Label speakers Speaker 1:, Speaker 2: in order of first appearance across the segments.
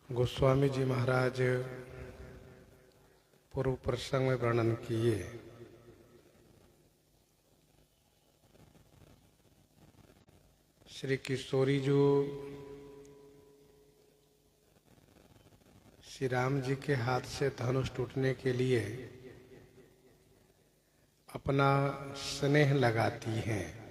Speaker 1: गोस्वामी जी महाराज पूर्व प्रसंग में वर्णन किए श्री किशोरी जो श्री राम जी के हाथ से धनुष टूटने के लिए अपना स्नेह लगाती हैं।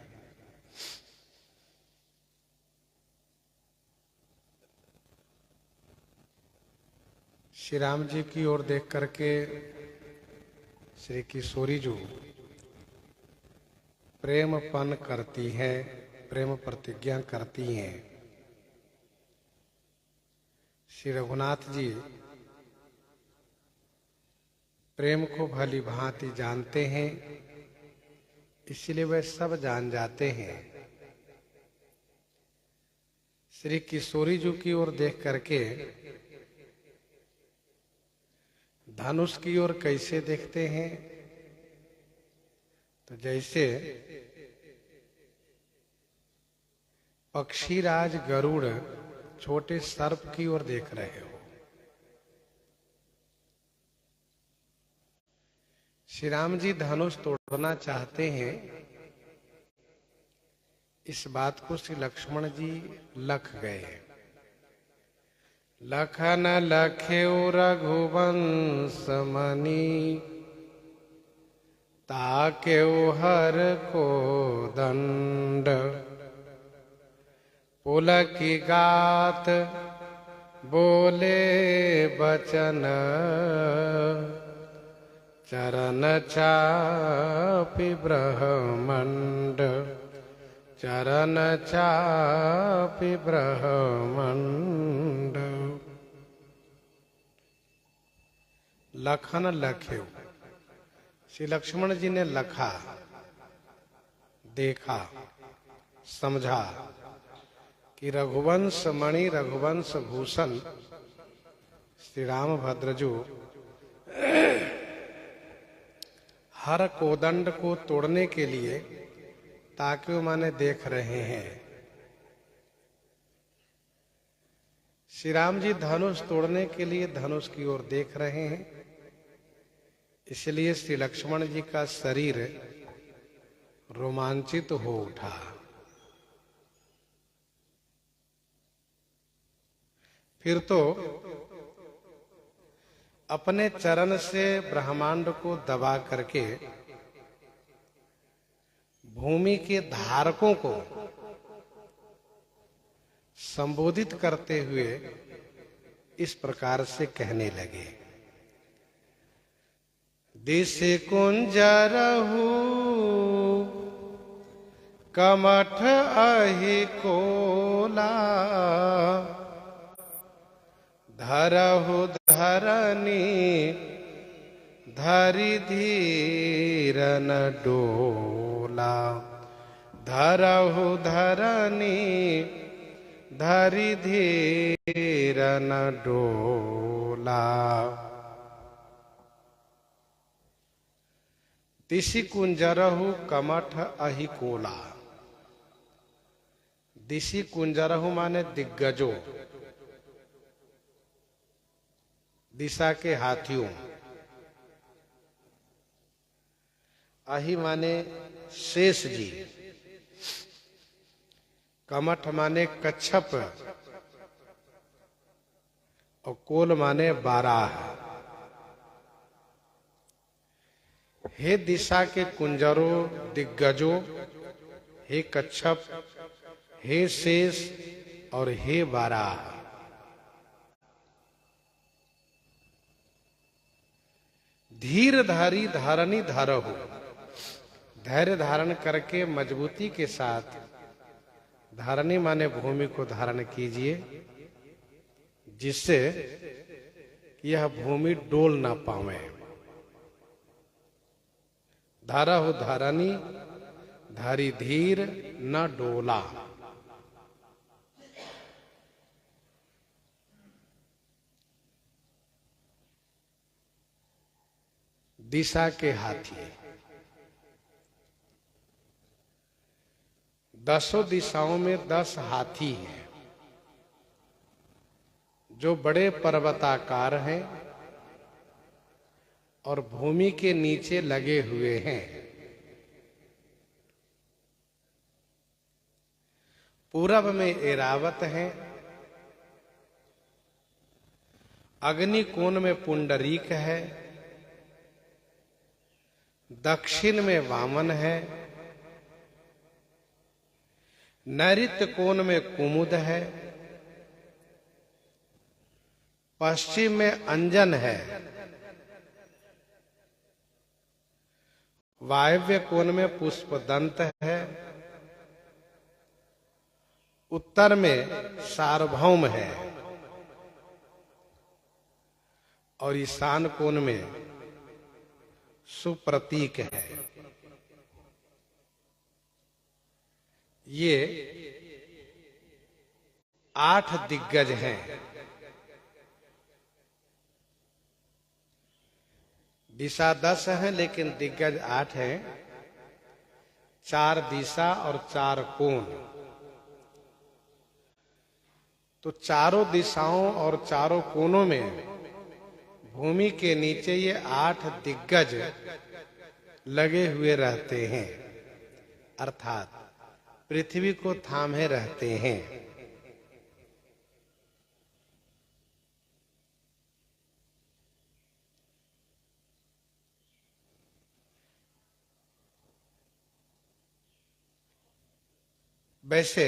Speaker 1: श्री राम जी की ओर देख करके श्री किशोरी जो प्रेमपन करती हैं, प्रेम प्रतिज्ञा करती हैं। श्री रघुनाथ जी प्रेम को भली भांति जानते हैं, इसलिए वे सब जान जाते हैं। श्री किशोरी जी की ओर देख करके धनुष की ओर कैसे देखते हैं, तो जैसे पक्षीराज गरुड़ छोटे सर्प की ओर देख रहे हो। श्री राम जी धनुष तोड़ना चाहते हैं, इस बात को श्री लक्ष्मण जी लख गए। लखन लख्यो रघुवंश मणि ताक्यो हर को दंड पुलकी गात बोले बचन चरण चापि ब्रह्मंड चरण चापि ब्रह्मंड। लखन लख्यो, श्री लक्ष्मण जी ने लखा, देखा, समझा कि रघुवंश मणि रघुवंश भूषण श्री रामभद्र जो हर कोदंड को तोड़ने के लिए ताकि माने देख रहे हैं। श्री राम जी धनुष तोड़ने के लिए धनुष की ओर देख रहे हैं, इसलिए श्री लक्ष्मण जी का शरीर रोमांचित हो उठा। फिर तो अपने चरण से ब्रह्मांड को दबा करके भूमि के धारकों को संबोधित करते हुए इस प्रकार से कहने लगे। दिशि कुंजरहु कमठ अहि कोला धरहु धरनी धरि धीरन डोला धरहु धरनी धरि धीरन डोला। दिशि कुंजरहु कमठ अहि कोला। दिशि कुंजरहु माने दिग्गजों, दिशा के हाथियों। अहि माने शेष जी, कमठ माने कच्छप और कोल माने बाराह। हे दिशा के कुंजरों, दिग्गजों, हे कच्छप, हे शेष और हे बाराह। धीरधारी धारणी धारहु, धैर्य धारण करके मजबूती के साथ, धारणी माने भूमि को धारण कीजिए, जिससे यह भूमि डोल ना पावे। धारहु धारणी धारी धीर न डोला। दिशा के हाथी, दसों दिशाओं में 10 हाथी हैं जो बड़े पर्वताकार हैं और भूमि के नीचे लगे हुए हैं। पूरब में ऐरावत है, अग्निकोण में पुंडरीक है, दक्षिण में वामन है, नैऋत्य कोण में कुमुद है, पश्चिम में अंजन है, वायव्य कोण में पुष्पदंत है, उत्तर में सार्वभौम है और ईशान कोण में सुप्रतीक है। ये 8 दिग्गज हैं। दिशा 10 है लेकिन दिग्गज 8 हैं। 4 दिशा और 4 कोण। तो चारों दिशाओं और चारों कोनों में भूमि के नीचे ये 8 दिग्गज लगे हुए रहते हैं, अर्थात पृथ्वी को थामे रहते हैं। वैसे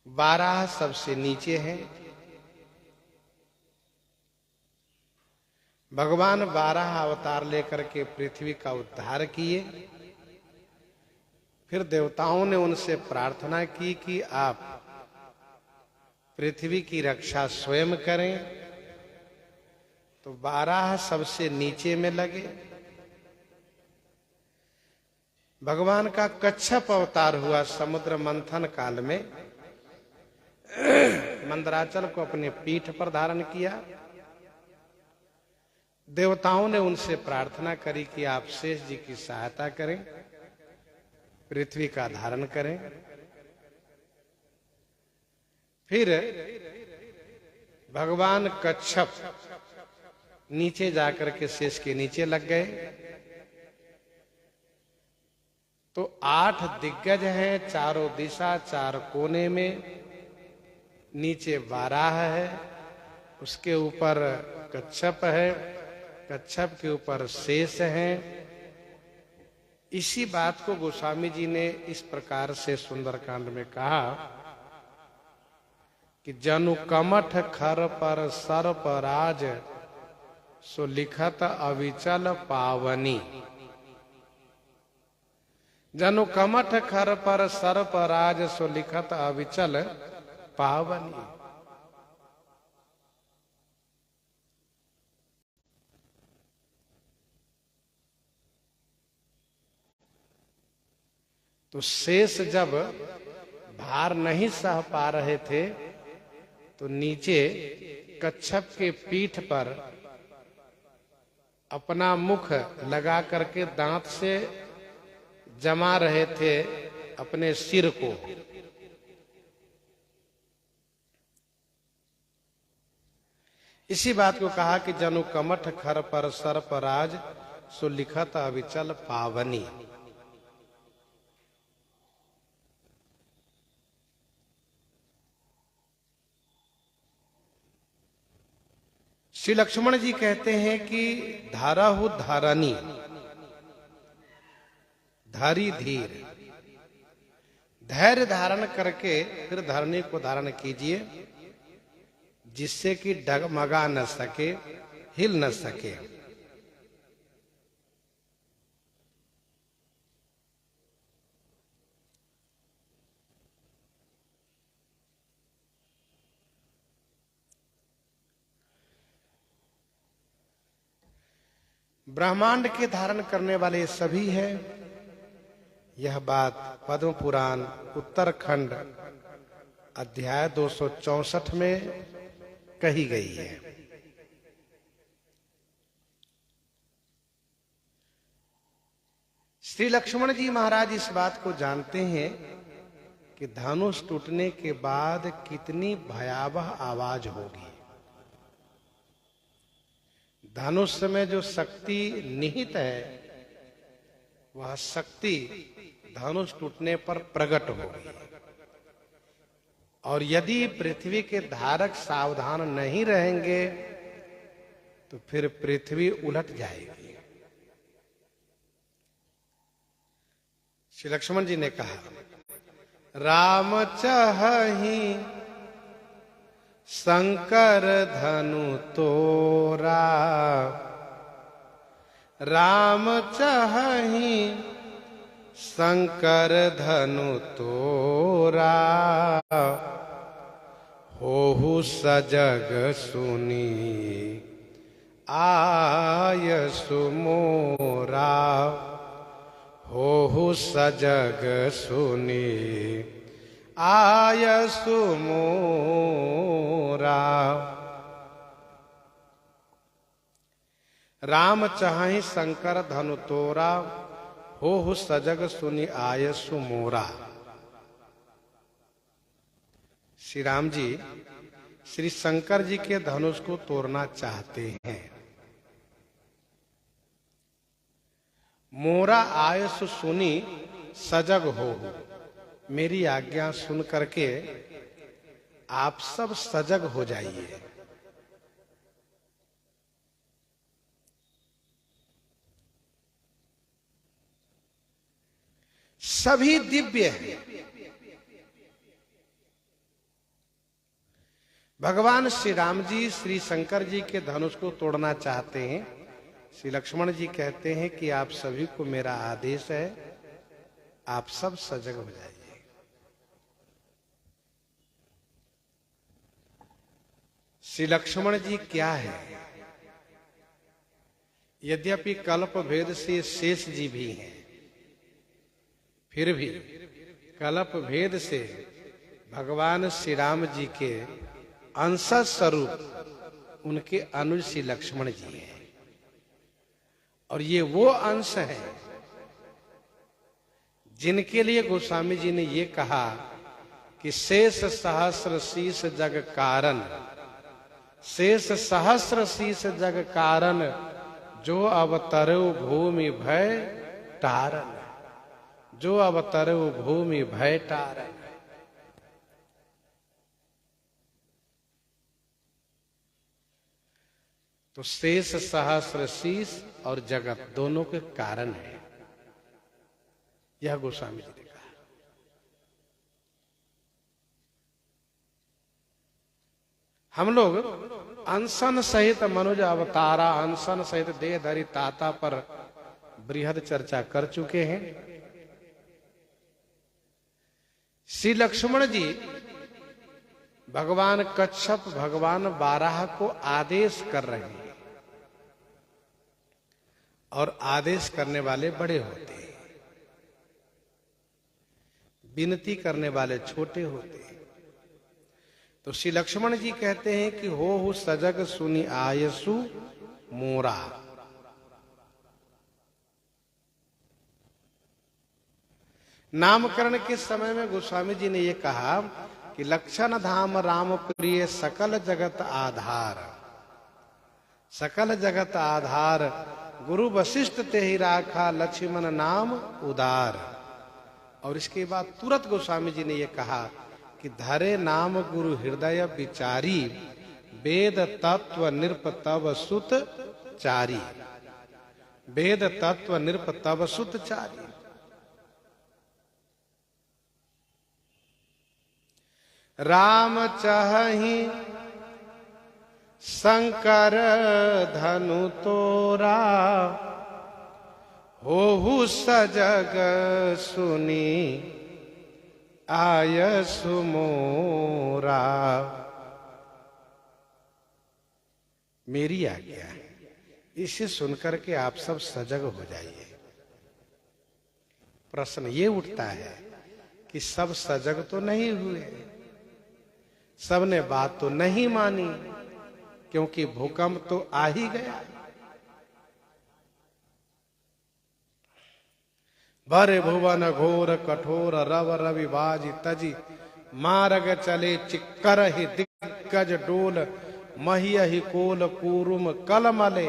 Speaker 1: 12 सबसे नीचे हैं। भगवान 12 अवतार लेकर के पृथ्वी का उद्धार किए। फिर देवताओं ने उनसे प्रार्थना की कि आप पृथ्वी की रक्षा स्वयं करें। तो 12 सबसे नीचे में लगे। भगवान का कच्छप अवतार हुआ समुद्र मंथन काल में। मंदराचल को अपने पीठ पर धारण किया। देवताओं ने उनसे प्रार्थना करी कि आप शेष जी की सहायता करें, पृथ्वी का धारण करें। फिर भगवान कच्छप नीचे जाकर के शेष के नीचे लग गए। तो 8 दिग्गज हैं, चारों दिशा, 4 कोने में। नीचे 12 है, उसके ऊपर कच्छप है, कच्छप के ऊपर शेष है। इसी बात को गोस्वामी जी ने इस प्रकार से सुंदरकांड में कहा कि जनु कमठ खर पर सर्प राज, सो लिखत अविचल पावनी। जनु कमठ खर पर सर्प राज, सो लिखत अविचल पावनी। तो शेष जब भार नहीं सह पा रहे थे तो नीचे कच्छप के पीठ पर अपना मुख लगा करके दांत से जमा रहे थे अपने सिर को। इसी बात को कहा कि जनु कमठ खर पर सर्प राज, सो लिखत अविचल पावनी। श्री लक्ष्मण जी कहते हैं कि धारहु धारणी, धारी धीर। धैर्य धारण करके फिर धरणी को धारण कीजिए, जिससे कि डगमगा न सके, हिल न सके। ब्रह्मांड के धारण करने वाले सभी हैं। यह बात पद्म पुराण उत्तरखंड अध्याय 264 में कही गई है। श्री लक्ष्मण जी महाराज इस बात को जानते हैं कि धनुष टूटने के बाद कितनी भयावह आवाज होगी। धनुष में जो शक्ति निहित है वह शक्ति धनुष टूटने पर प्रकट होगी, और यदि पृथ्वी के धारक सावधान नहीं रहेंगे तो फिर पृथ्वी उलट जाएगी। श्री लक्ष्मण जी ने कहा, राम चाहि शंकर धनु तोरा, राम चाहि शंकर धनु तोरा, होहु सजग सुनी आयसु मोरा, होहु सजग सुनी आयसु मोरा। राम चाहि शंकर धनु तोरा, होहु सजग सुनी आयसु मोरा। श्री राम जी श्री शंकर जी के धनुष को तोड़ना चाहते हैं। मोरा आयसु सुनी सजग हो, मेरी आज्ञा सुन करके आप सब सजग हो जाइए। सभी दिव्य हैं। भगवान श्री राम जी श्री शंकर जी के धनुष को तोड़ना चाहते हैं। श्री लक्ष्मण जी कहते हैं कि आप सभी को मेरा आदेश है, आप सब सजग हो जाइए। श्री लक्ष्मण जी क्या है? यद्यपि कल्प भेद से शेष जी भी हैं, फिर भी कल्प भेद से भगवान श्री राम जी के अंश स्वरूप उनके अनुज श्री लक्ष्मण जी हैं, और ये वो अंश हैं जिनके लिए गोस्वामी जी ने ये कहा कि शेष सहस्र शीश जग कारण, शेष सहस्र शीश जग कारण, जो अवतरु भूमि भय तारन, जो अवतरु भूमि भय तारन। तो शेष सहस्र शीश और जगत दोनों के कारण है, यह गोस्वामी जी ने कहा। हम लोग अनशन सहित मनुज अवतारा, अनशन सहित देह धरी ताता पर बृहद चर्चा कर चुके हैं। श्री लक्ष्मण जी भगवान कच्छप, भगवान बाराह को आदेश कर रहे हैं, और आदेश करने वाले बड़े होते हैं, विनती करने वाले छोटे होते हैं। तो श्री लक्ष्मण जी कहते हैं कि हो सजग सुनी आयसु मोरा। नामकरण के समय में गोस्वामी जी ने यह कहा कि लक्षण धाम राम प्रिय सकल जगत आधार, सकल जगत आधार, गुरु वशिष्ठ ते ही राखा लक्ष्मण नाम उदार। और इसके बाद तुरंत गोस्वामी जी ने यह कहा कि धरे नाम गुरु हृदय विचारी, वेद तत्व नृप तव सुत चारी, वेद तत्व नृप तव सुत चारी। राम चाहि शंकर धनु तोरा, होहु सजग सुनी आयसु मोरा। मेरी आज्ञा है, इसे सुनकर के आप सब सजग हो जाइए। प्रश्न ये उठता है कि सब सजग तो नहीं हुए, सबने बात तो नहीं मानी, क्योंकि भूकंप तो आ ही गया। भरे भुवन घोर कठोर रव रवि बाजी तजी मार्ग चले चिक्कर ही दिग्गज डोल महियहि कोल कूरुम कलमले।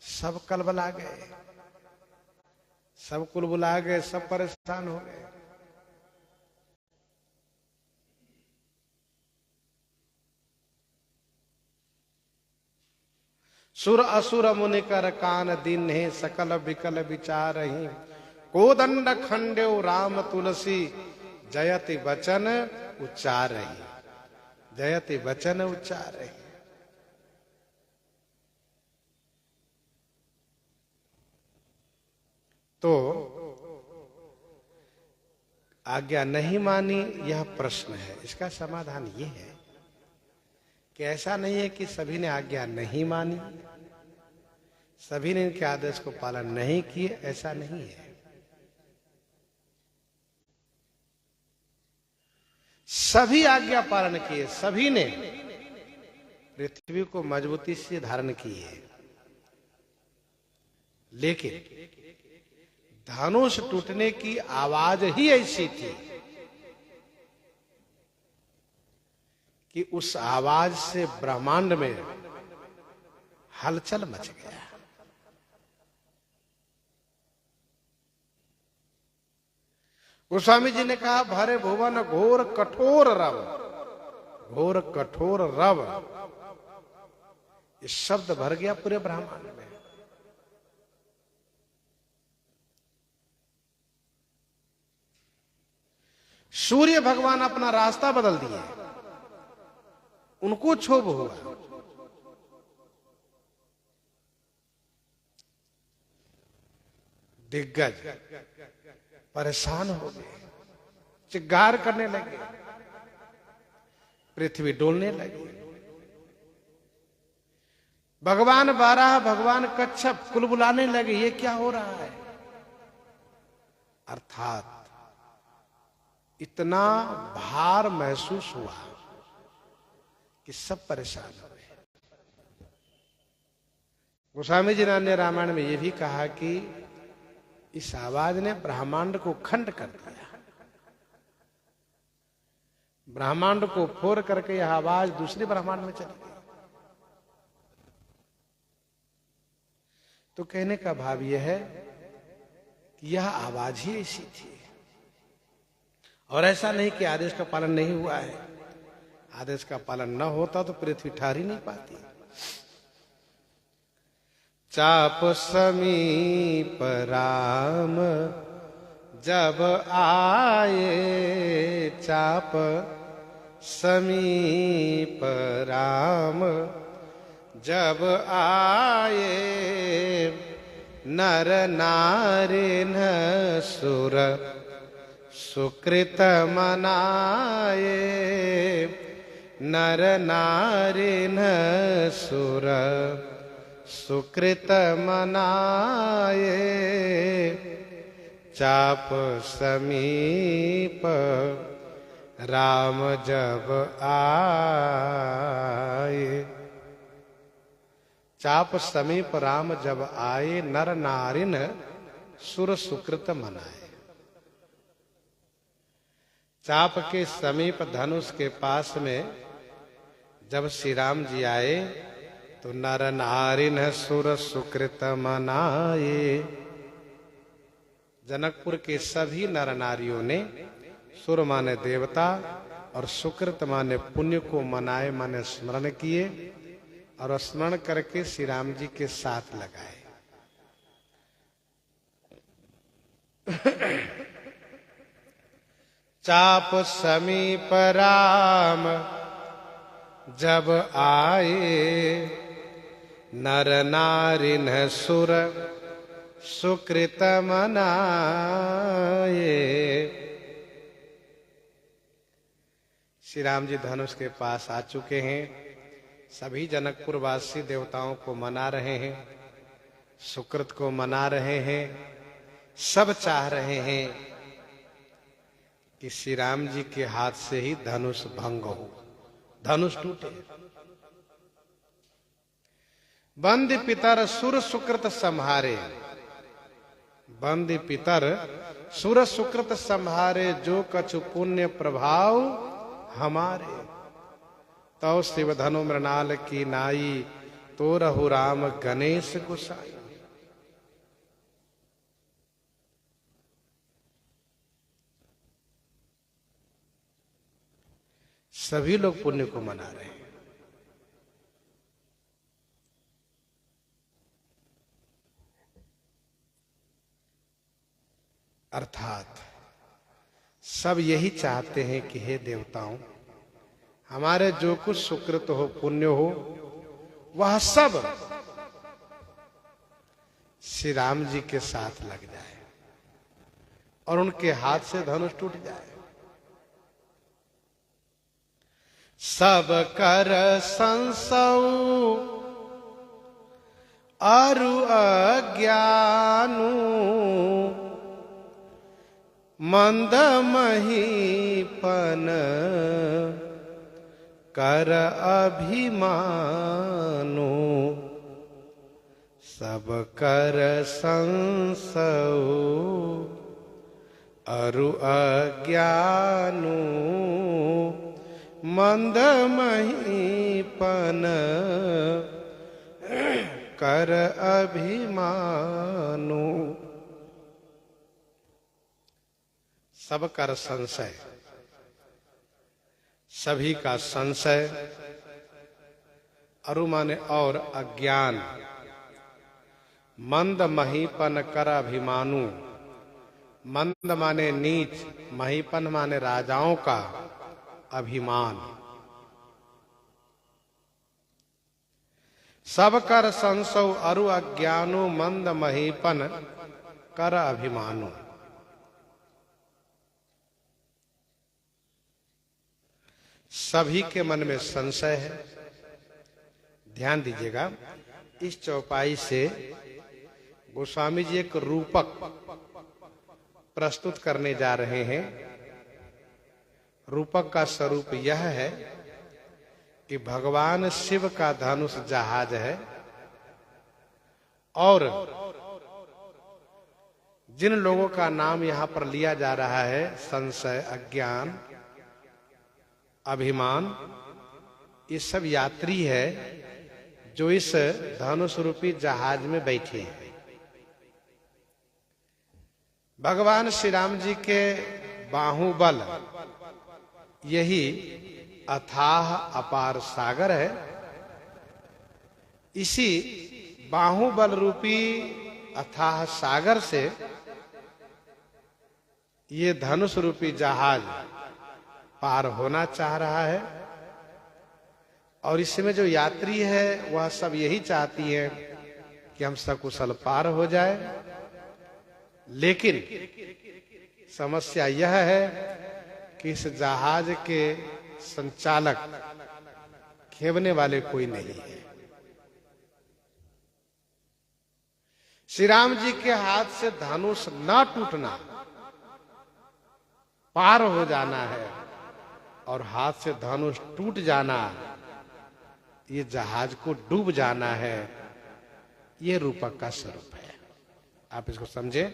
Speaker 1: सब कलबला गए, सब कुलबुला गए, सब परेशान हो गए। सुर असुर मुनि कर कान दिन है सकल विकल विचार ही कोदंड खंड्यो राम तुलसी जयति वचन उच्चार ही, जयति वचन उच्चार ही। तो आज्ञा नहीं मानी यह प्रश्न है। इसका समाधान यह है कि ऐसा नहीं है कि सभी ने आज्ञा नहीं मानी, सभी ने इनके आदेश को पालन नहीं किए, ऐसा नहीं है। सभी आज्ञा पालन किए, सभी ने पृथ्वी को मजबूती से धारण की है। लेकिन धनुष टूटने की आवाज ही ऐसी थी कि उस आवाज से ब्रह्मांड में हलचल मच गया। गोस्वामी जी ने कहा भरे भुवन घोर कठोर रव, घोर कठोर रव, ये शब्द भर गया पूरे ब्रह्मांड में। सूर्य भगवान अपना रास्ता बदल दिए, उनको क्षोभ हुआ। दिग्गज परेशान हो गए, चिल्लार करने लगे, पृथ्वी डोलने लगी। भगवान बाराह, भगवान कच्छप कुलबुलाने लगे, ये क्या हो रहा है। अर्थात इतना भार महसूस हुआ कि सब परेशान हो गए। गोस्वामी जी ने रामायण में यह भी कहा कि इस आवाज ने ब्रह्मांड को खंड कर दिया। ब्रह्मांड को फोड़ करके यह आवाज दूसरे ब्रह्मांड में चली गई। तो कहने का भाव यह है कि यह आवाज ही ऐसी थी। और ऐसा नहीं कि आदेश का पालन नहीं हुआ है, आदेश का पालन न होता तो पृथ्वी ठहर ही नहीं पाती। चाप समीप राम जब आए, चाप समीप राम जब आए, नर नारी न सुर सुकृत मनाए, नर नारी न सुर सुकृत मनाए, चाप समीप राम जब आए। चाप समीप राम जब आए, नर नारिन सुर सुकृत मनाए। चाप के समीप धनुष के पास में जब श्री राम जी आए तो नर नारिन सुर सुकृत मनाए। जनकपुर के सभी नर नारियों ने सुर माने देवता और सुकृत माने पुण्य को मनाए, माने स्मरण किए और स्मरण करके श्री राम जी के साथ लगाए। चाप समीप राम जब आए, नर नारिन सुर सुकृत मनाए। श्री राम जी धनुष के पास आ चुके हैं, सभी जनकपुर वासी देवताओं को मना रहे हैं, सुकृत को मना रहे हैं। सब चाह रहे हैं कि श्री राम जी के हाथ से ही धनुष भंग हो, धनुष टूटे। बंद पितर सुर सुकृत संहारे, बंदी पितर सुर सुकृत संभारे, जो कछु पुण्य प्रभाव हमारे। तो शिव धनु मृणाल की नाई, तो रहु राम गणेश गुसाई। सभी लोग पुण्य को मना रहे हैं। अर्थात सब यही चाहते हैं कि हे देवताओं, हमारे जो कुछ सुकृत हो, पुण्य हो, वह सब श्री राम जी के साथ लग जाए और उनके हाथ से धनुष टूट जाए। सब कर संसौ अरु अज्ञानु, मंद महीपन कर अभिमानु। सब कर संसौ अरु अज्ञानु, मंद महीपन कर अभिमानु। सब कर संशय, सभी का संशय, अरु माने और अज्ञान, मंद महीपन कर अभिमानु। मंद माने नीच, महीपन माने राजाओं का अभिमान। सब कर संसौ अरु अज्ञानु, मंद महीपन कर अभिमानु। सभी के मन में संशय है। ध्यान दीजिएगा, इस चौपाई से गोस्वामी जी एक रूपक प्रस्तुत करने जा रहे हैं। रूपक का स्वरूप यह है कि भगवान शिव का धनुष जहाज है और जिन लोगों का नाम यहाँ पर लिया जा रहा है, संशय, अज्ञान, अभिमान, ये सब यात्री है जो इस धनुष रूपी जहाज में बैठे हैं। भगवान श्री राम जी के बाहुबल यही अथाह अपार सागर है। इसी बाहुबल रूपी अथाह सागर से ये धनुष रूपी जहाज पार होना चाह रहा है और इसमें जो यात्री है वह सब यही चाहती है कि हम सकुशल पार हो जाए। लेकिन समस्या यह है कि इस जहाज के संचालक, खेवने वाले कोई नहीं है। श्री राम जी के हाथ से धनुष न टूटना, पार हो जाना है और हाथ से धनुष टूट जाना, ये जहाज को डूब जाना है। ये रूपक का स्वरूप है। आप इसको समझे।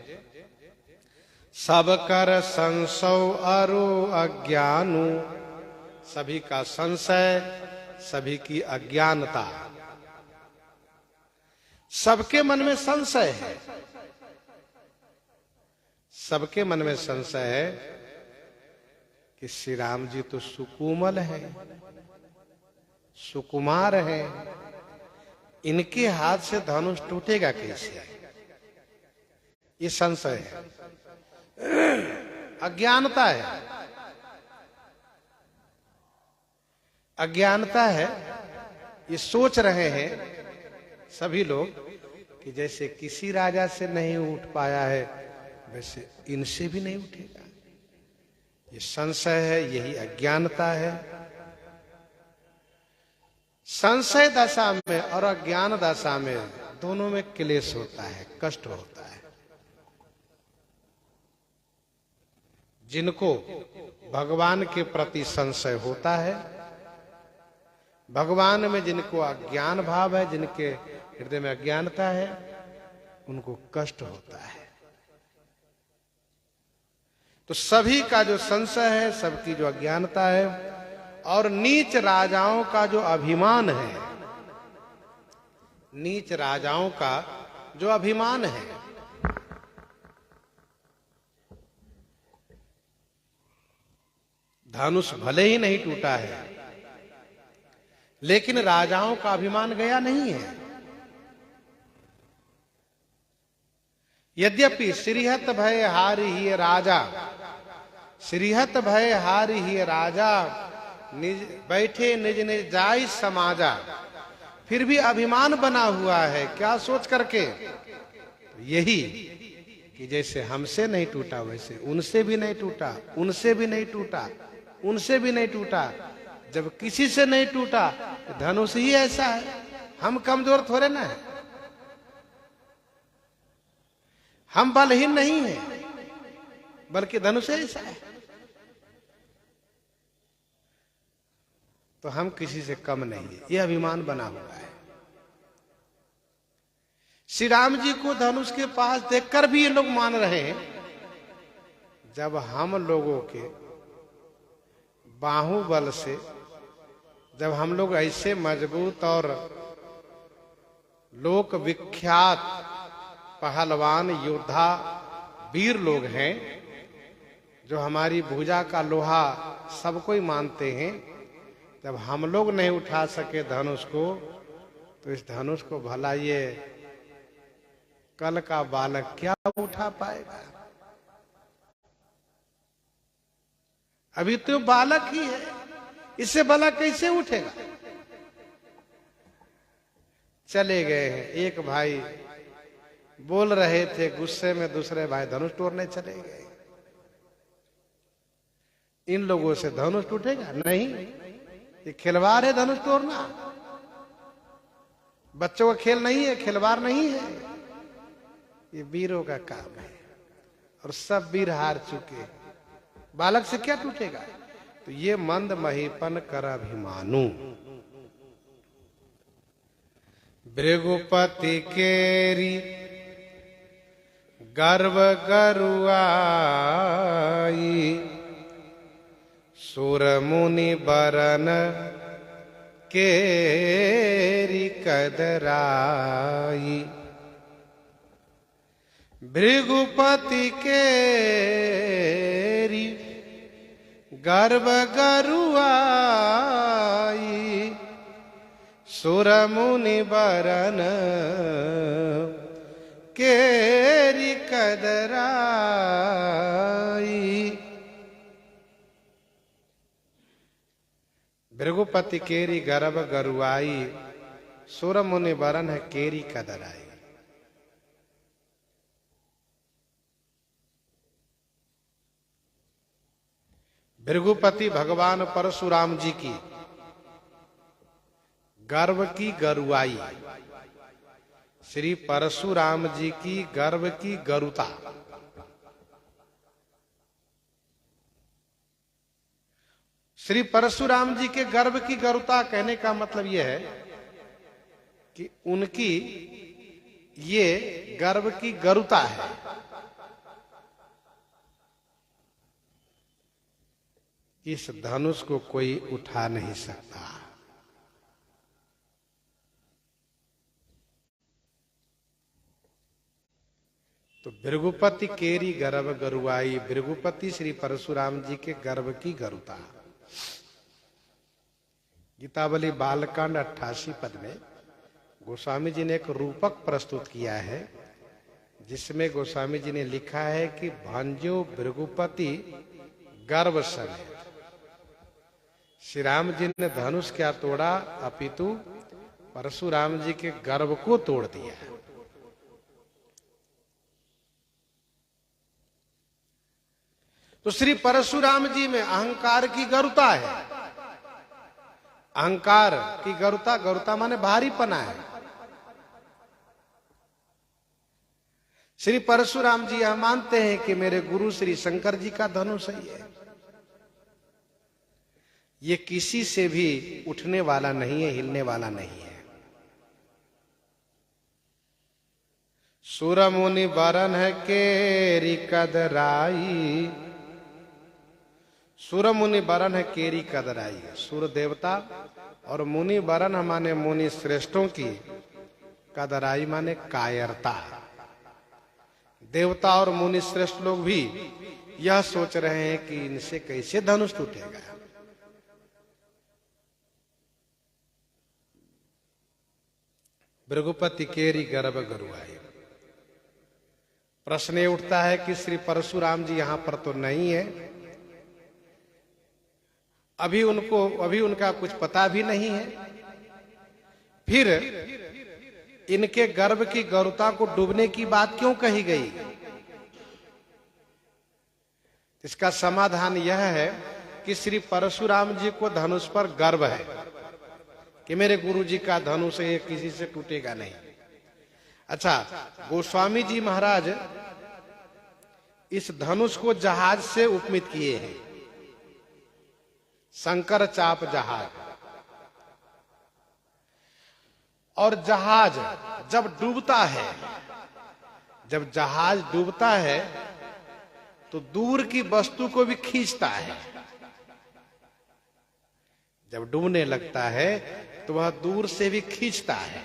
Speaker 1: सब कर संशय अरु अज्ञानु, सभी का संशय, सभी की अज्ञानता। सबके मन में संशय है, सबके मन में संशय है कि श्री राम जी तो सुकुमल है, सुकुमार है, इनके हाथ से धनुष टूटेगा कैसे? ये संशय है, अज्ञानता है। अज्ञानता है। ये सोच रहे हैं सभी लोग कि जैसे किसी राजा से नहीं उठ पाया है वैसे इनसे भी नहीं उठेगा। ये संशय है, यही अज्ञानता है। संशय दशा में और अज्ञान दशा में दोनों में क्लेश होता है, कष्ट होता है। जिनको भगवान के प्रति संशय होता है, भगवान में जिनको अज्ञान भाव है, जिनके हृदय में अज्ञानता है, उनको कष्ट होता है। तो सभी का जो संशय है, सबकी जो अज्ञानता है, और नीच राजाओं का जो अभिमान है, नीच राजाओं का जो अभिमान है, धनुष भले ही नहीं टूटा है, लेकिन राजाओं का अभिमान गया नहीं है। यद्यपि श्रीहत भय हारि ही राजा, श्रीहत भय हारि ही राजा, निज बैठे निज निज जाय समाजा, फिर भी अभिमान बना हुआ है। क्या सोच करके? यही कि जैसे हमसे नहीं टूटा वैसे उनसे भी नहीं टूटा, उनसे भी नहीं टूटा, उनसे भी नहीं टूटा। जब किसी से नहीं टूटा तो धनुष ही ऐसा है। हम कमजोर थोड़े ना है, हम बलहीन नहीं है, बल्कि धनुष ऐसा है। तो हम किसी से कम नहीं है, ये अभिमान बना हुआ है। श्री राम जी को धनुष के पास देखकर भी ये लोग मान रहे हैं। जब हम लोगों के बाहुबल से, जब हम लोग ऐसे मजबूत और लोक विख्यात पहलवान योद्धा वीर लोग हैं, जो हमारी भुजा का लोहा सब कोई मानते हैं, जब हम लोग नहीं उठा सके धनुष को, तो इस धनुष को भला ये कल का बालक क्या उठा पाएगा? अभी तो बालक ही है, इससे भला कैसे उठेगा? चले गए हैं। एक भाई बोल रहे थे गुस्से में, दूसरे भाई धनुष तोड़ने चले गए। इन लोगों से धनुष टूटेगा नहीं, ये खिलवाड़ है धनुष तोड़ना। बच्चों का खेल नहीं है, खिलवाड़ नहीं है, ये वीरों का काम है। और सब वीर हार चुके, बालक से क्या टूटेगा? तो ये मंद महीपन कर अभिमानु, भृगुपति केरी गर्व गरुआई, सुर मुनि बरन केरी कदराई। भृगुपति केरी गर्व गरुआई, सुर मुनि बरन केरी कदराई। भृगुपति केरी गर्व गरुआई, सुर मुनि बरन केरी कदराई। भृगुपति भगवान परशुराम जी की गर्व की गरुआई, श्री परशुराम जी की गर्व की गरुता। श्री परशुराम जी के गर्व की गरुता कहने का मतलब यह है कि उनकी ये गर्व की गरुता है। इस धनुष को कोई उठा नहीं सकता। तो भृगुपति केरी गर्व गरुआई, भृगुपति श्री परशुराम जी के गर्व की गरुता। गीतावली बालकांड 88 पद में गोस्वामी जी ने एक रूपक प्रस्तुत किया है, जिसमें गोस्वामी जी ने लिखा है कि भंजो भृगुपति गर्व समेत। श्री राम जी ने धनुष क्या तोड़ा, अपितु परशुराम जी के गर्व को तोड़ दिया। तो श्री परशुराम जी में अहंकार की गरुता है। अहंकार की गरुता, गरुता माने भारीपना है। श्री परशुराम जी यह मानते हैं कि मेरे गुरु श्री शंकर जी का धनुष ही है, ये किसी से भी उठने वाला नहीं है, हिलने वाला नहीं है। सुर मुनि बरन है केरी कदराई, सुर मुनि वरन है केरी कदराई। सुर देवता और मुनि वरन माने मुनि श्रेष्ठों की, कदराई माने कायरता। देवता और मुनि श्रेष्ठ लोग भी यह सोच रहे हैं कि इनसे कैसे धनुष टूटेगा। भृगुपति केरी गर्भ गरुआई। प्रश्न ये उठता है कि श्री परशुराम जी यहां पर तो नहीं है, अभी उनका कुछ पता भी नहीं है, फिर इनके गर्भ की गरुता को डूबने की बात क्यों कही गई। इसका समाधान यह है कि श्री परशुराम जी को धनुष पर गर्व है कि मेरे गुरु जी का धनुष ये किसी से टूटेगा नहीं। अच्छा, गोस्वामी जी महाराज इस धनुष को जहाज से उपमित किए हैं, शंकर चाप जहाज। और जहाज जब डूबता है, जब जहाज डूबता है तो दूर की वस्तु को भी खींचता है। जब डूबने लगता है तो वह दूर से भी खींचता है।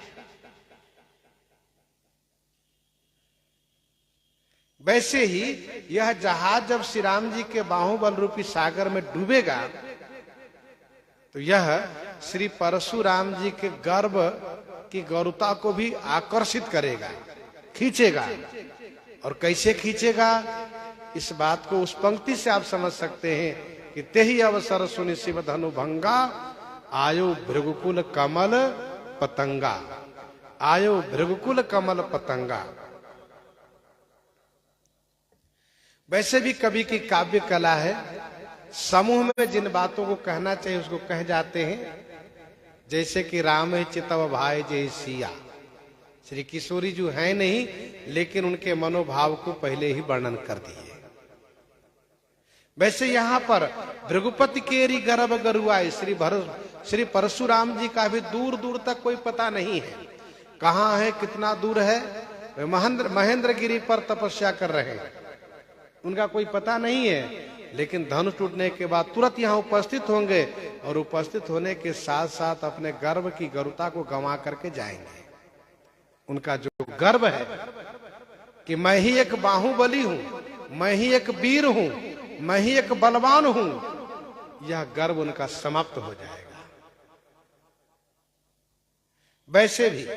Speaker 1: वैसे ही यह जहाज जब श्री राम जी के बाहुबल रूपी सागर में डूबेगा तो यह श्री परशुराम जी के गर्भ की गरुता को भी आकर्षित करेगा, खींचेगा। और कैसे खींचेगा, इस बात को उस पंक्ति से आप समझ सकते हैं कि तेहि अवसर सुनि शिव धनु भंगा, आयो भृगुकुल कमल पतंगा। आयो भृगुकुल कमल पतंगा। वैसे भी कवि की काव्य कला है, समूह में जिन बातों को कहना चाहिए उसको कह जाते हैं। जैसे कि राम है चितव भाई जय सिया। श्री किशोरी जी हैं नहीं, लेकिन उनके मनोभाव को पहले ही वर्णन कर दिए। वैसे यहाँ पर भृगुपति केरी गर्भ गरुआई, श्री परशुराम जी का भी दूर दूर तक कोई पता नहीं है, कहाँ है, कितना दूर है। वे महेंद्र गिरी पर तपस्या कर रहे हैं, उनका कोई पता नहीं है। लेकिन धनुष टूटने के बाद तुरंत यहाँ उपस्थित होंगे और उपस्थित होने के साथ साथ अपने गर्भ की गरुता को गंवा करके जाएंगे। उनका जो गर्व है कि मैं ही एक बाहुबली हूं, मैं ही एक वीर हूं, मैं ही एक बलवान हूं, यह गर्व उनका समाप्त हो जाएगा। वैसे भी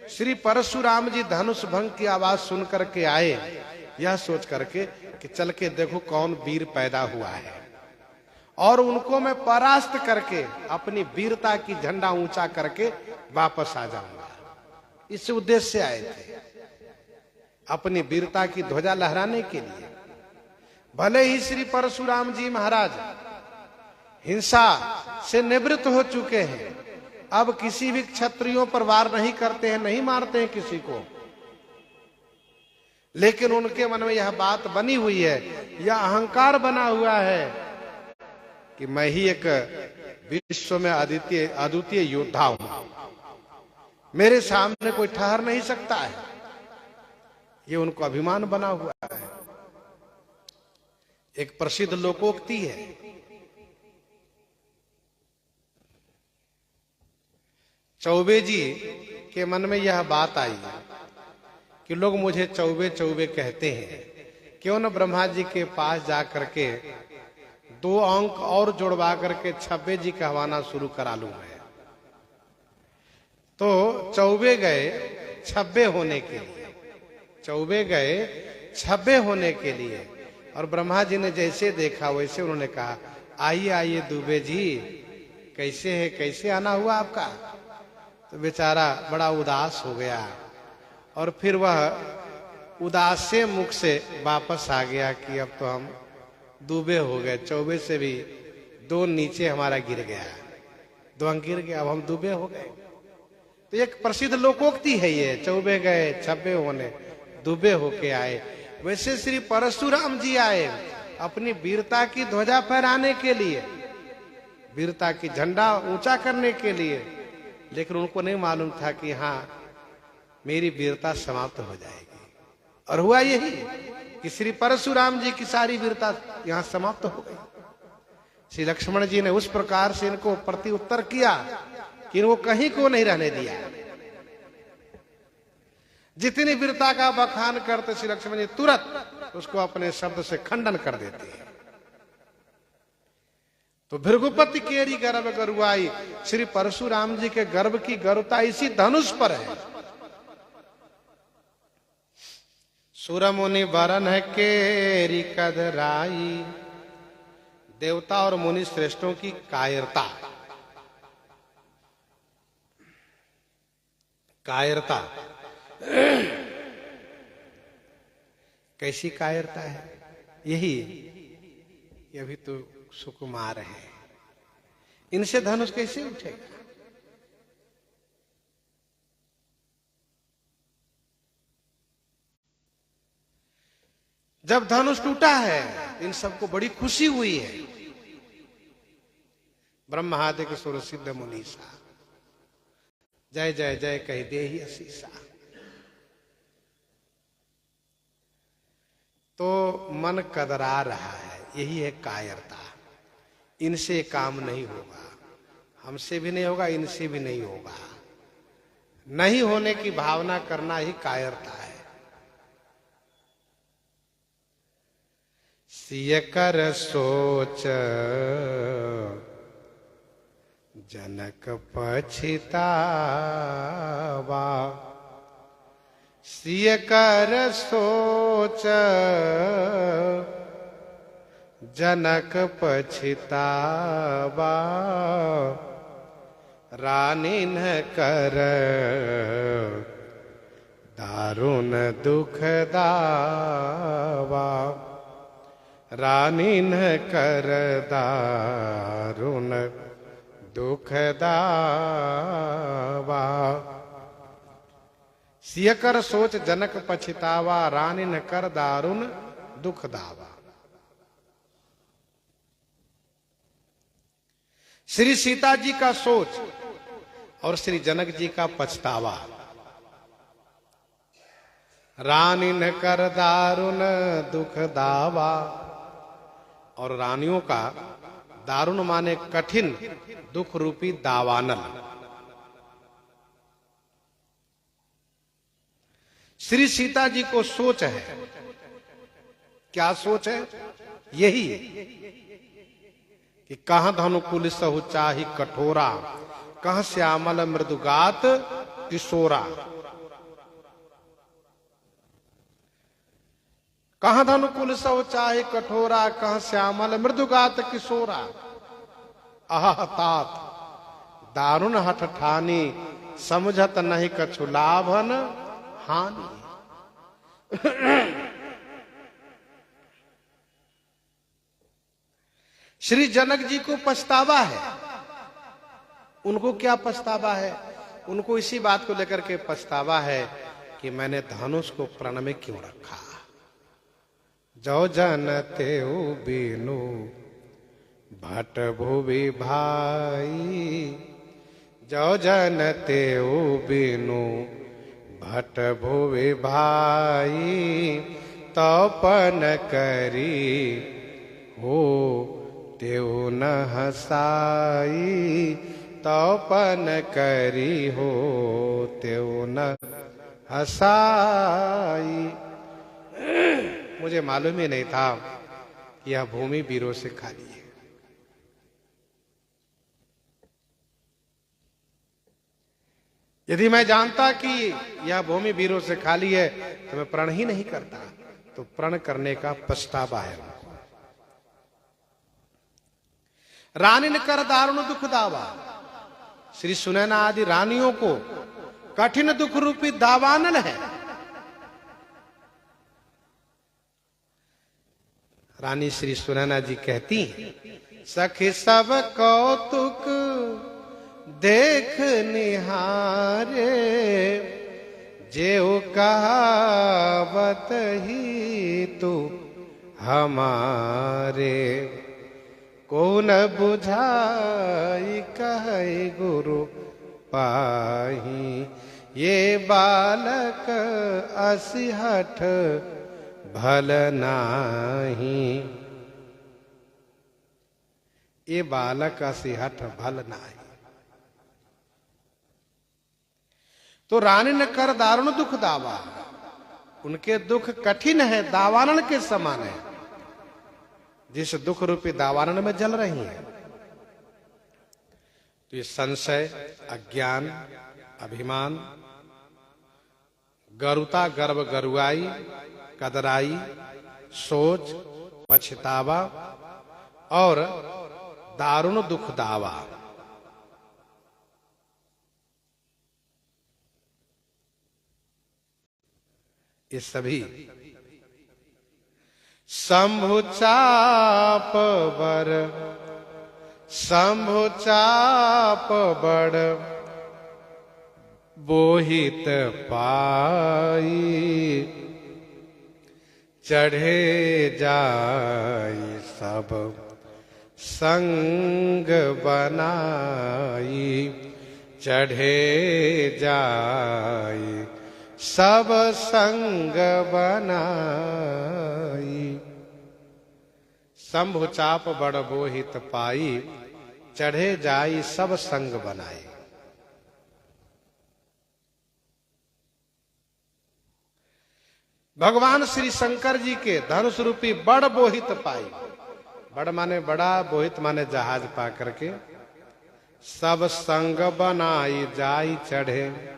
Speaker 1: श्री परशुराम जी धनुष भंग की आवाज सुन करके आए, यह सोच करके कि चल के देखो कौन वीर पैदा हुआ है और उनको मैं परास्त करके अपनी वीरता की झंडा ऊंचा करके वापस आ जाऊंगा। इस उद्देश्य से आए थे, अपनी वीरता की ध्वजा लहराने के लिए। भले ही श्री परशुराम जी महाराज हिंसा से निवृत्त हो चुके हैं, अब किसी भी क्षत्रियों पर वार नहीं करते हैं, नहीं मारते हैं किसी को, लेकिन उनके मन में यह बात बनी हुई है, यह अहंकार बना हुआ है कि मैं ही एक विश्व में अद्वितीय योद्धा हूं, मेरे सामने कोई ठहर नहीं सकता है। ये उनको अभिमान बना हुआ है। एक प्रसिद्ध लोकोक्ति है, चौबे जी के मन में यह बात आई कि लोग मुझे चौबे चौबे कहते हैं, क्यों न ब्रह्मा जी के पास जा करके 2 अंक और जोड़वा करके छब्बे जी कहवाना शुरू करा लूं मैं। तो चौबे गए छब्बे होने के लिए, चौबे गए छब्बे होने के लिए, और ब्रह्मा जी ने जैसे देखा वैसे उन्होंने कहा, आइए आइए दुबे जी, कैसे है, कैसे आना हुआ आपका। तो बेचारा बड़ा उदास हो गया और फिर वह उदासे मुख से वापस आ गया कि अब तो हम डूबे हो गए, चौबे से भी 2 नीचे हमारा गिर गया, 2 अंक गिर गया, अब हम डूबे हो गए। तो एक प्रसिद्ध लोकोक्ति है ये, चौबे गए छब्बे होने, डूबे होके आए। वैसे श्री परशुराम जी आए अपनी वीरता की ध्वजा फहराने के लिए, वीरता की झंडा ऊंचा करने के लिए, लेकिन उनको नहीं मालूम था कि हाँ मेरी वीरता समाप्त हो जाएगी। और हुआ यही कि श्री परशुराम जी की सारी वीरता यहां समाप्त हो गई। श्री लक्ष्मण जी ने उस प्रकार से इनको प्रति उत्तर किया कि इनको कहीं को नहीं रहने दिया। जितनी वीरता का बखान करते श्री लक्ष्मण जी तुरंत उसको अपने शब्द से खंडन कर देते हैं। तो भृगुपति केरी गर्भ गरुआई, श्री परशुराम जी के गर्भ की गरुता इसी धनुष पर है। सुरमुनि वरन केरी कदराई, देवता और मुनि श्रेष्ठों की कायरता। कायरता कैसी कायरता है? यही ये अभी तो सुकुमार है, इनसे धनुष कैसे उठेगा? जब धनुष टूटा है इन सबको बड़ी खुशी हुई है। ब्रह्मादि के सुर सिद्ध मुनीसा जय जय जय कह दे ही असीसा। तो मन कदरा रहा है, यही है कायरता। इनसे काम नहीं होगा, हमसे भी नहीं होगा, इनसे भी नहीं होगा। नहीं होने की भावना करना ही कायरता है। सिय कर सोच जनक पछितावा, सिय कर सोच जनक पछितावा, रानी न कर दारुण दुख दावा, रानी न कर दारुण दुख दावा। सिय कर सोच जनक पछितावा, रानी न कर दारुण दुख दावा। श्री सीता जी का सोच और श्री जनक जी का पछतावा। रानी न कर दारुण दुख दावा, और रानियों का दारुण माने कठिन दुख रूपी दावानल। श्री सीता जी को सोच है, क्या सोच है? यही कि कहां धनुकुल सहु चाहि कठोरा, कहां श्यामल मृदुगात किशोरा। कहां धनुकुल सहु चाहि कठोरा, कहां श्यामल मृदुगात किशोरा। आह तात दारुण हठ ठानी, समझत नहीं कछु लाभन हानि। श्री जनक जी को पछतावा है। उनको क्या पछतावा है? उनको इसी बात को लेकर के पछतावा है कि मैंने धनुष को प्रण में क्यों रखा। जो जनते बीनु भट भुवि भाई, जो जनते बीनु भट भुवि भाई, तपन करी हो तेऊ न हसाई, तपन करी हो तेऊ न हसाई। मुझे मालूम ही नहीं था कि यह भूमि वीरों से खाली है। यदि मैं जानता कि यह भूमि वीरों से खाली है तो मैं प्रण ही नहीं करता। तो प्रण करने का पछतावा है। रानी ने कर दारुण दुख दावा, श्री सुनैना आदि रानियों को कठिन दुख रूपी दावानल है। रानी श्री सुनैना जी कहती हैं, सखी सब कौतुक देख निहारे, जेऊ कहावत ही तू हमारे, को न बुझाई कहे गुरु पाही, ये बालक असिहठ भल नाही। ये बालक असिहठ भल नाई। तो रानी ने कर दारुण दुख दावा, उनके दुख कठिन है, दावानन के समान है, जिस दुख रूपी दावानन में जल रही है। तो ये संशय, अज्ञान, अभिमान, गरुता, गर्व, गरुआई, कदराई, सोच, पछतावा और दारुण दुख दावा, ये सभी शंभु चाप बर, शंभु चाप बड़ बोहित पाई, चढ़े जाई सब संग बनाई, चढ़े जाई सब संग बनाई। शंभु चाप बड़ बोहित पाई, चढ़े जाई सब संग बनाई। भगवान श्री शंकर जी के धनुष रूपी बड़ बोहित पाई, बड़ माने बड़ा, बोहित माने जहाज पा करके, सब संग बनाई जाई चढ़े,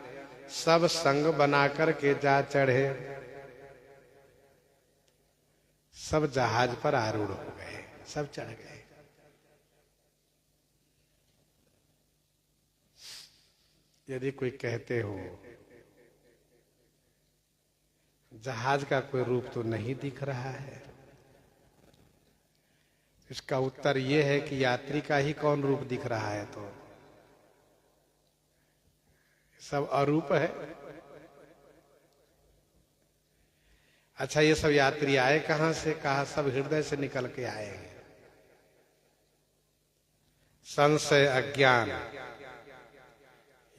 Speaker 1: सब संग बना करके जा चढ़े, सब जहाज पर आरूढ़ हो गए, सब चढ़ गए। यदि कोई कहते हो जहाज का कोई रूप तो नहीं दिख रहा है, इसका उत्तर यह है कि यात्री का ही कौन रूप दिख रहा है, तो सब अरूप है। अच्छा, ये सब यात्री आए कहां से? कहा सब हृदय से निकल के आए हैं। संशय, अज्ञान,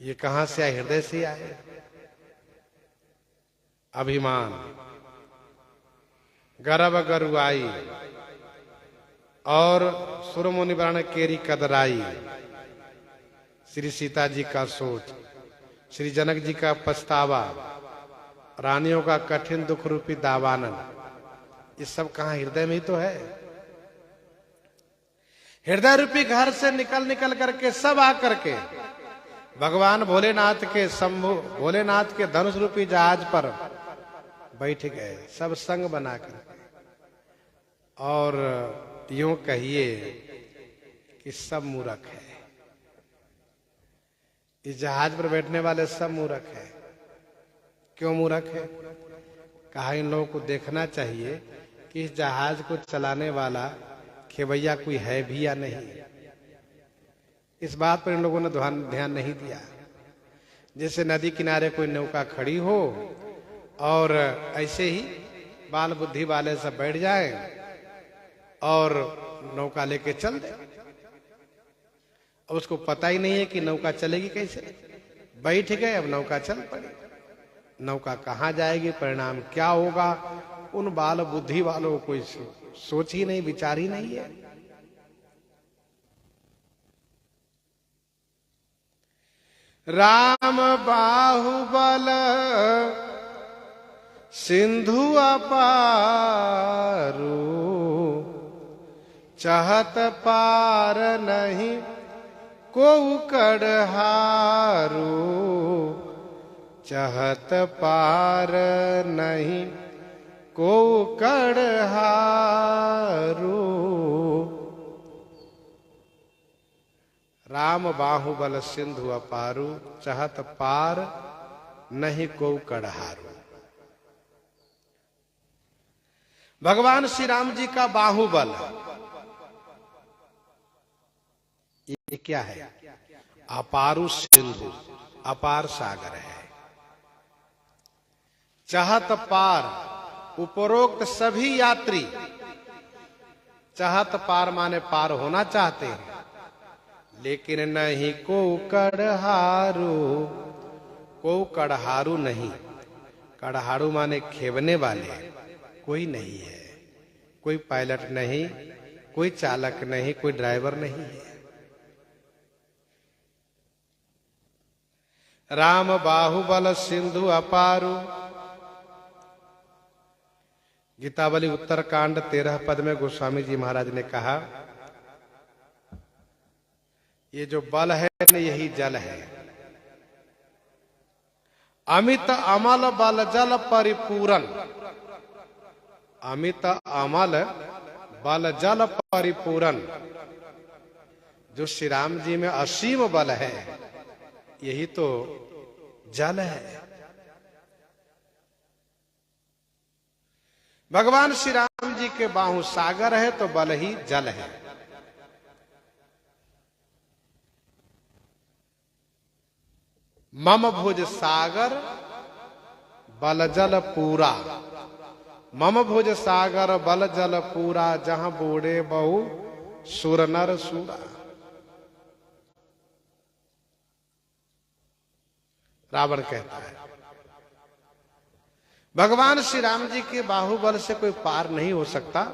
Speaker 1: ये कहां से आए? हृदय से आए। अभिमान, गर्व, गरुआई और सुरमुनि वर्ण केरी कदराई, श्री सीता जी का सोच, श्री जनक जी का पछतावा, रानियों का कठिन दुख रूपी दावानन, ये सब कहां? हृदय में ही तो है। हृदय रूपी घर से निकल निकल करके सब आकर के भगवान भोलेनाथ के, शंभु भोलेनाथ के धनुष रूपी जहाज पर बैठ गए, सब संग बनाकर। और यूं कहिए कि सब मूर्ख है, इस जहाज पर बैठने वाले सब मूर्ख है। क्यों मूर्ख है? कहा इन लोगों को देखना चाहिए कि इस जहाज को चलाने वाला खेवैया कोई है भी या नहीं। इस बात पर इन लोगों ने ध्यान नहीं दिया। जैसे नदी किनारे कोई नौका खड़ी हो और ऐसे ही बाल बुद्धि वाले सब बैठ जाए और नौका लेके चल दे। अब उसको पता ही नहीं है कि नौका चलेगी कैसे। बैठ गए, अब नौका चल पड़ी। नौका कहाँ जाएगी, परिणाम क्या होगा, उन बाल बुद्धि वालों को कोई सोच ही नहीं, विचार ही नहीं है। राम बाहुबल सिंधु अपारू, चाहत पार नहीं को कड़हारू, चाहत पार नहीं को कड़हारू। राम बाहुबल सिंधु अपारू, चाहत पार नहीं को कड़हारू। भगवान श्री राम जी का बाहुबल ये क्या है? अपारू सिंधु, अपार सागर है। चाहत पार, उपरोक्त सभी यात्री चाहत पार माने पार होना चाहते हैं, लेकिन नहीं को कड़हारू, को कड़हारू नहीं। कड़हारू माने खेवने वाले कोई नहीं है, कोई पायलट नहीं, कोई चालक नहीं, कोई ड्राइवर नहीं है। राम बाहुबल सिंधु अपारु। गीतावली उत्तरकांड 13 पद में गोस्वामी जी महाराज ने कहा, ये जो बल है न यही जल है। अमित अमल बल जल परिपूरन। अमित अमल बल जल परिपूरन। जो श्री राम जी में असीम बल है, यही तो जल है। भगवान श्री राम जी के बाहु सागर है तो बल ही जल है। मम भुज सागर बल जल पूरा। मम भुज सागर बल जल पूरा, जहां बूढ़े बहु सुर नर सूरा। रावण कहता है भगवान श्री राम जी के बाहुबल से कोई पार नहीं हो सकता।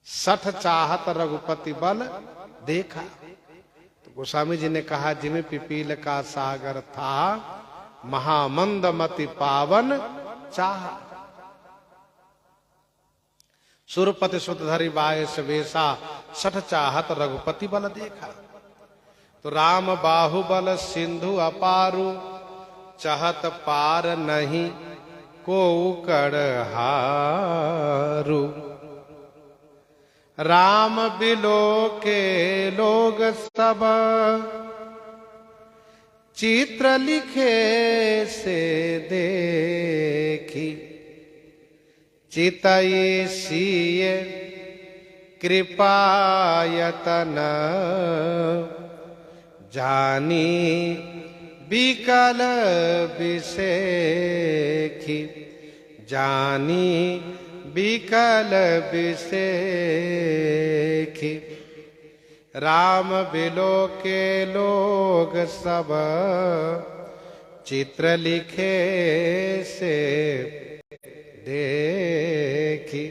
Speaker 1: सठ चाहत रघुपति बल देखा। तो गोस्वामी जी ने कहा, जिम पिपील का सागर था, महामंद मति पावन चाह। सुरपति सुतधरि बायस वेशा, सठ चाहत रघुपति बल देखा। तो राम बाहुबल सिंधु अपारु, चाहत पार नहीं को कड़हारू। राम बिलो के लोग सब, चित्र लिखे से देखी। चितई सीय कृपायतन, जानी विकल विषेखी। जानी विकल विषेखी। राम बिलो के लोग सब, चित्र लिखे से देखी।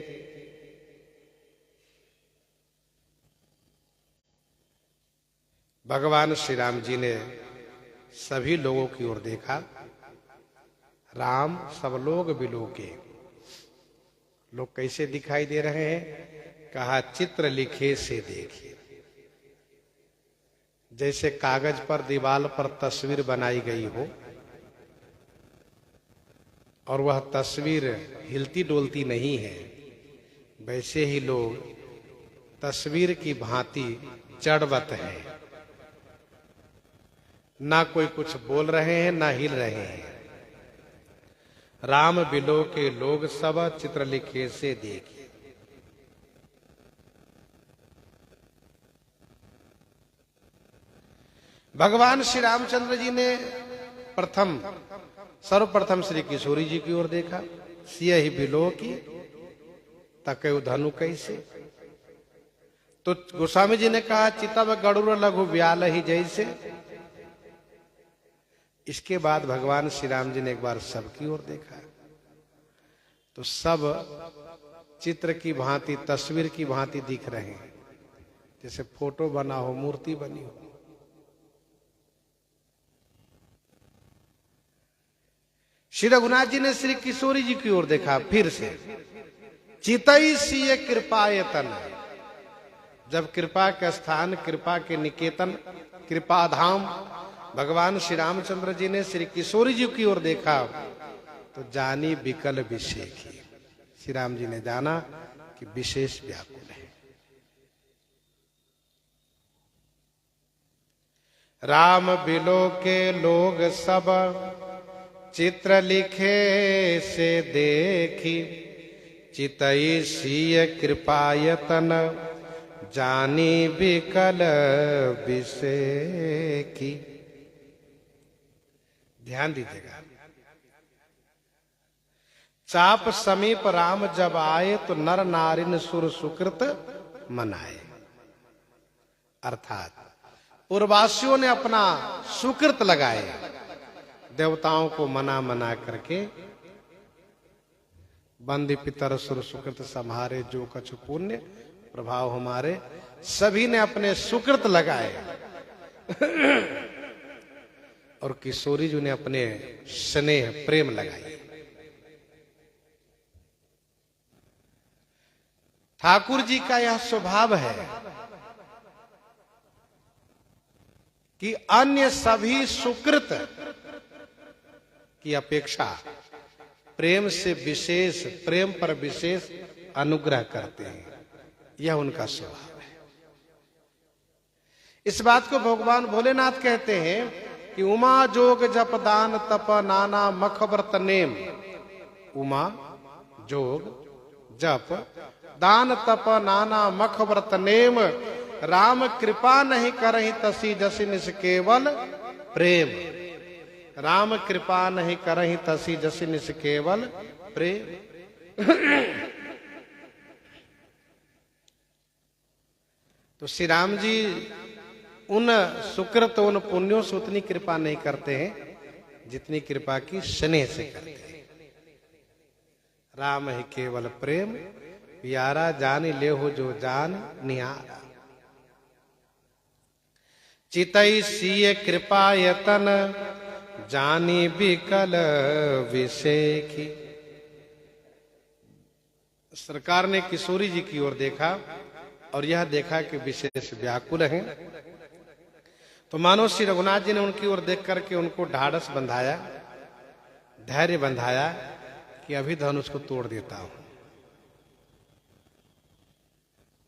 Speaker 1: भगवान श्री राम जी ने सभी लोगों की ओर देखा। राम सब लोग बिलो के लोग कैसे दिखाई दे रहे हैं? कहा, चित्र लिखे से देखिए। जैसे कागज पर दीवार पर तस्वीर बनाई गई हो और वह तस्वीर हिलती डोलती नहीं है, वैसे ही लोग तस्वीर की भांति जड़वत है। ना कोई कुछ बोल रहे हैं, ना हिल रहे हैं। राम बिलो के लोग सब, चित्र लिखे से देखिए। भगवान श्री रामचंद्र जी ने सर्वप्रथम श्री किशोरी जी की ओर देखा। सिय ही बिलो की तके धनु कैसे। तो गोस्वामी जी ने कहा, चितव गरुड़ लघु व्याल ही जैसे। इसके बाद भगवान श्री राम जी ने एक बार सबकी ओर देखा, तो सब चित्र की भांति, तस्वीर की भांति दिख रहे हैं, जैसे फोटो बना हो, मूर्ति बनी हो। श्री रघुनाथ जी ने श्री किशोरी जी की ओर देखा फिर से। चितई सीय कृपायतन। जब कृपा के स्थान, कृपा के निकेतन, कृपा धाम भगवान श्री रामचंद्र जी ने श्री किशोरी जी की ओर देखा, तो जानी विकल विषेखी। श्री राम जी ने जाना कि विशेष व्याकुल है। राम बिलो के लोग सब, चित्र लिखे से देखी। चितई सीय कृपायतन, जानी विकल विषेखी। ध्यान दीजिएगा। चाप समीप राम जब आए, तो नर नारिन सुर सुकृत मनाए। अर्थात पूर्ववासियों ने अपना सुकृत लगाए, देवताओं को मना करके बंदी पितर सुर सुकृत सम्हारे, जो कछु पुण्य प्रभाव हमारे। सभी ने अपने सुकृत लगाए और किशोरी जी ने अपने स्नेह प्रेम लगाए। ठाकुर जी का यह स्वभाव है कि अन्य सभी सुकृत की अपेक्षा प्रेम से विशेष, प्रेम पर विशेष अनुग्रह करते हैं। यह उनका स्वभाव है। इस बात को भगवान भोलेनाथ कहते हैं कि उमा जोग जप दान तप नाना मख व्रत नेम। उमा जोग जप दान तप नाना मख व्रत नेम, राम कृपा नहीं करहि तसी जसि निस केवल प्रेम। राम कृपा नहीं करहि तसी जसि निस केवल प्रेम। तो श्री राम जी उन सुकृत, उन पुण्यों से उतनी कृपा नहीं करते हैं जितनी कृपा की स्नेह से करते हैं। राम ही केवल प्रेम, प्यारा जान ले हो जो जान निहारा। चितई सीय कृपा यतन, जानी बिकल विषेखी। सरकार ने किशोरी जी की ओर देखा और यह देखा कि विशेष व्याकुल हैं। तो मानो श्री रघुनाथ जी ने उनकी ओर देख करके उनको ढाढ़स बंधाया, धैर्य बंधाया कि अभी धनुष को तोड़ देता हूं।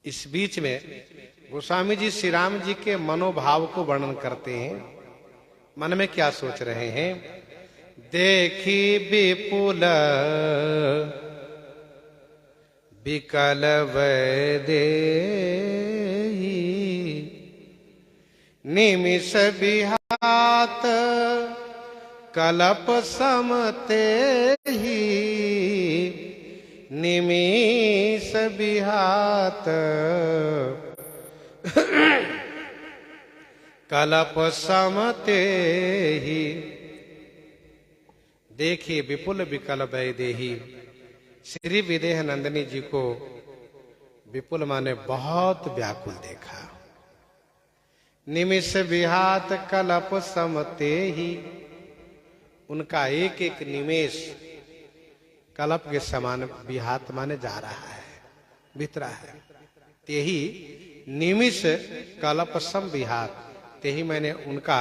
Speaker 1: इस बीच में गोस्वामी जी श्री राम जी के मनोभाव को वर्णन करते हैं। मन में क्या सोच रहे हैं? देखी विपुल विकल वैदेही, निमिष बिहात कलप समते ही। निमिष बिहात कलप समते ही। देखिए विपुल विकल वैदेही, श्री विदेह नंदिनी जी को विपुल माने बहुत व्याकुल देखा। निमिष विहात कलप समते ही, उनका एक एक निमेष कलप के समान विहात माने जा रहा है, बीत रहा है। तेही निमिष कलप सम विहात, तेही मैंने उनका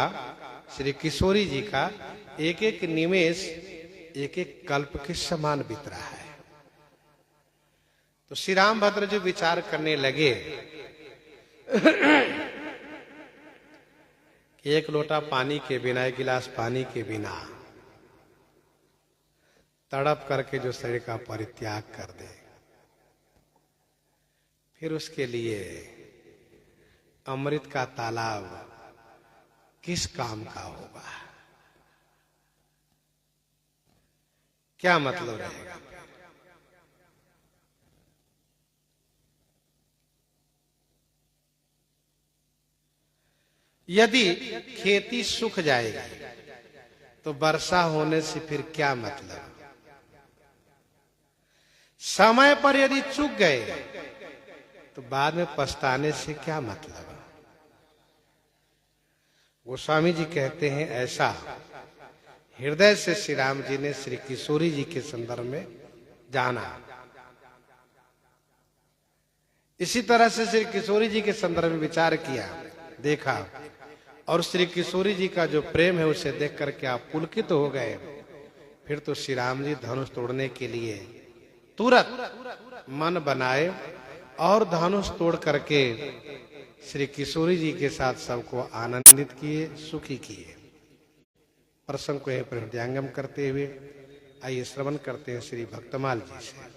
Speaker 1: श्री किशोरी जी का एक एक निमेष एक एक कल्प के समान बीत रहा है। तो श्री रामभद्र जी विचार करने लगे कि एक लोटा पानी के बिना, एक गिलास पानी के बिना तड़प करके जो शरीर का परित्याग कर दे, फिर उसके लिए अमृत का तालाब किस काम का होगा? क्या मतलब रहेगा? यदि खेती सूख जाएगी तो वर्षा होने से फिर क्या मतलब? समय पर यदि चूक गए तो बाद में पछताने से क्या मतलब? गोस्वामी जी कहते हैं ऐसा हृदय से श्री राम जी ने श्री किशोरी जी के संदर्भ में जाना। इसी तरह से श्री किशोरी जी के संदर्भ में विचार किया, देखा, और श्री किशोरी जी का जो प्रेम है उसे देख करके आप पुलकित हो गए। फिर तो श्री राम जी धनुष तोड़ने के लिए तुरंत मन बनाए और धनुष तोड़ करके श्री किशोरी जी के साथ सबको आनंदित किए, सुखी किए। प्रसंग को यहीं हृदयंगम करते हुए आइए श्रवण करते हैं श्री भक्तमाल जी से।